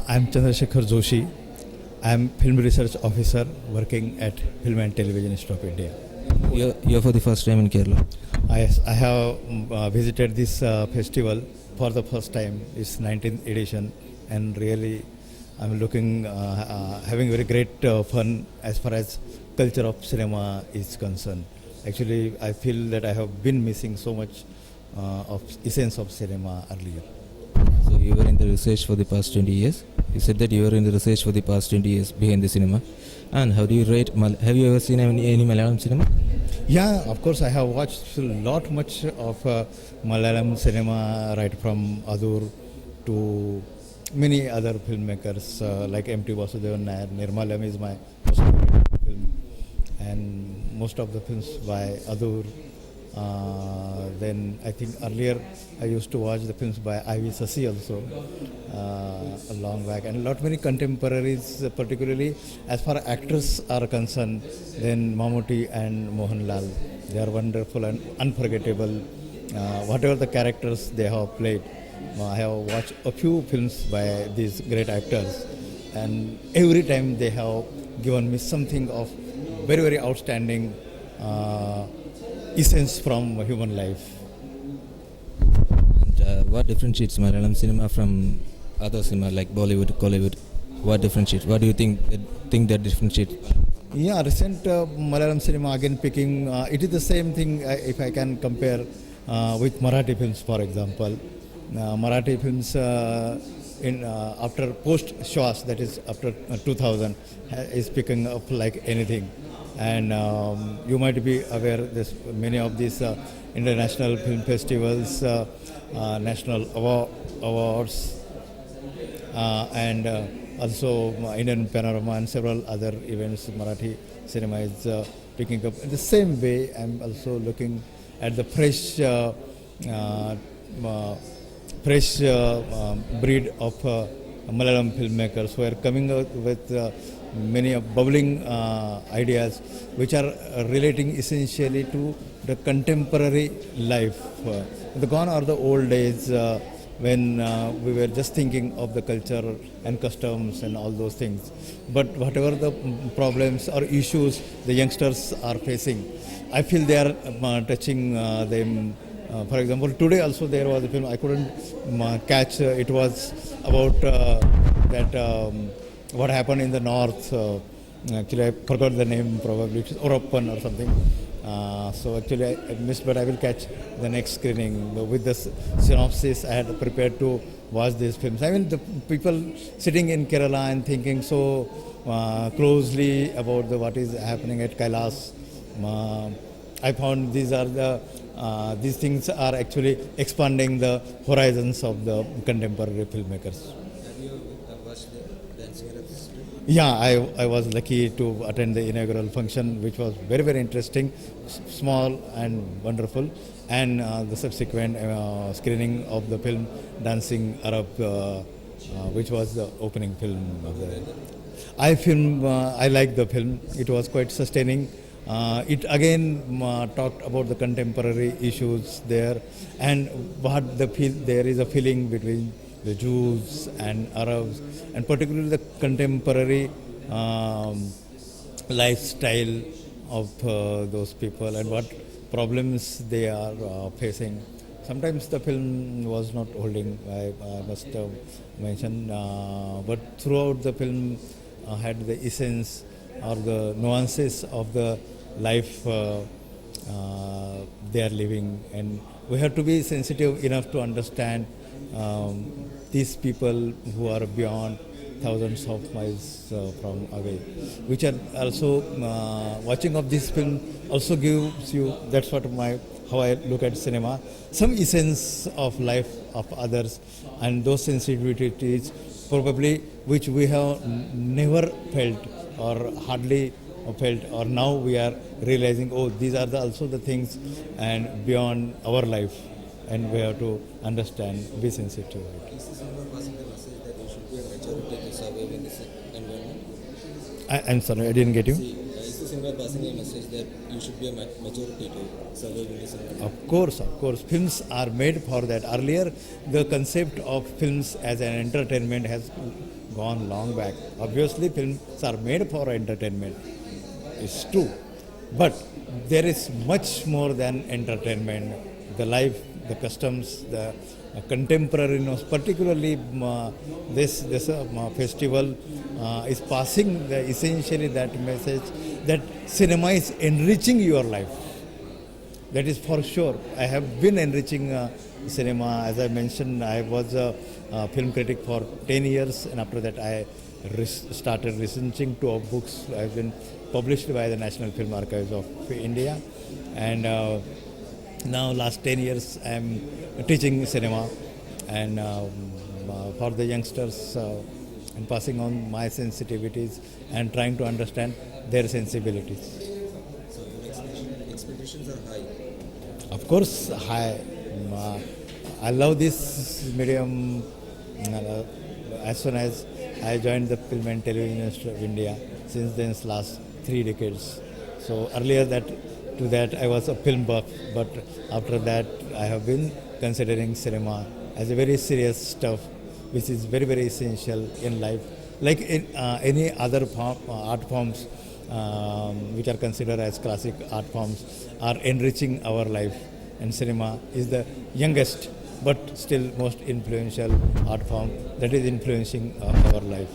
I'm Chandrasekhar Joshi. I'm Film Research Officer working at Film and Television Institute of India. You're for the first time in Kerala. I have visited this festival for the first time. It's 19th edition, and really I'm having very great fun as far as culture of cinema is concerned. Actually, I feel that I have been missing so much of essence of cinema earlier. So you were in the research for the past 20 years. You said that you were in the research for the past 20 years behind the cinema. And how do you rate? Have you ever seen any Malayalam cinema? Yeah, of course, I have watched much of Malayalam cinema, right from Adur to many other filmmakers like M.T. Vasudevan Nair. Nirmalam is my most favorite film, and most of the films by Adur. Then I think earlier I used to watch the films by I.V. Sasi also a long back, and many contemporaries, particularly as far as actors are concerned. Then Mammootty and Mohanlal, they are wonderful and unforgettable. Whatever the characters they have played, I have watched a few films by these great actors, and every time they have given me something of very, very outstanding essence from human life. And what differentiates Malayalam cinema from other cinema like Bollywood, Kollywood? What differentiates? What do you think that differentiates? Yeah, recent Malayalam cinema again picking. It is the same thing if I can compare with Marathi films, for example. Marathi films after post Shwas, that is after 2000, is picking up like anything. And you might be aware this many of these international film festivals, national awards, and also Indian Panorama and several other events. Marathi cinema is picking up. In the same way, I'm also looking at the fresh breed of Malayalam filmmakers who are coming out with many bubbling ideas which are relating essentially to the contemporary life. The gone are the old days when we were just thinking of the culture and customs and all those things. But whatever the problems or issues the youngsters are facing, I feel they are touching them. For example, today also there was a film I couldn't catch. It was about what happened in the north. Actually, I forgot the name, probably it was Orappan or something. So actually I missed, but I will catch the next screening. With the synopsis, I had prepared to watch these films. I mean, the people sitting in Kerala and thinking so closely about what is happening at Kailas. I found these things are actually expanding the horizons of the contemporary filmmakers. Have you watched the dancing at this? Yeah, I was lucky to attend the inaugural function, which was very, very interesting, small and wonderful, and the subsequent screening of the film Dancing Arab, which was the opening film of the. I liked the film. It was quite sustaining. It again talked about the contemporary issues there, and what there is a feeling between the Jews and Arabs, and particularly the contemporary lifestyle of those people and what problems they are facing. Sometimes the film was not holding, I must mention, but throughout the film had the essence or the nuances of the life they are living, and we have to be sensitive enough to understand these people who are beyond thousands of miles from away, which are also watching of this film also gives you, that's how I look at cinema, some essence of life of others, and those sensitivities probably which we have never felt or hardly felt, or now we are realizing, oh, these are also the things and beyond our life, and we have to understand, be sensitive. Is the cinema passing the message that you should be a majority to survive in this environment? I'm sorry, I didn't get you. Is the cinema passing a message that you should be a majority to survive in the cinema? Of course. Films are made for that. Earlier, the concept of films as an entertainment has gone long back. Obviously, films are made for entertainment. It's true. But there is much more than entertainment. The life, the customs, the contemporary, particularly this festival is passing essentially that message that cinema is enriching your life. That is for sure. I have been enriching cinema. As I mentioned, I was a film critic for 10 years, and after that, I started researching 2 of books. I've been published by the National Film Archives of India, and now last 10 years I am teaching cinema, and for the youngsters, and passing on my sensitivities and trying to understand their sensibilities. So your expectations are high. Of course, I love this medium. As soon as I joined the Film and Television Institute of India, since then, last 3 decades. So earlier to that, I was a film buff, but after that, I have been considering cinema as a very serious stuff, which is very, very essential in life. Like in any other art forms, which are considered as classic art forms, are enriching our life. And cinema is the youngest, but still most influential art form that is influencing our life.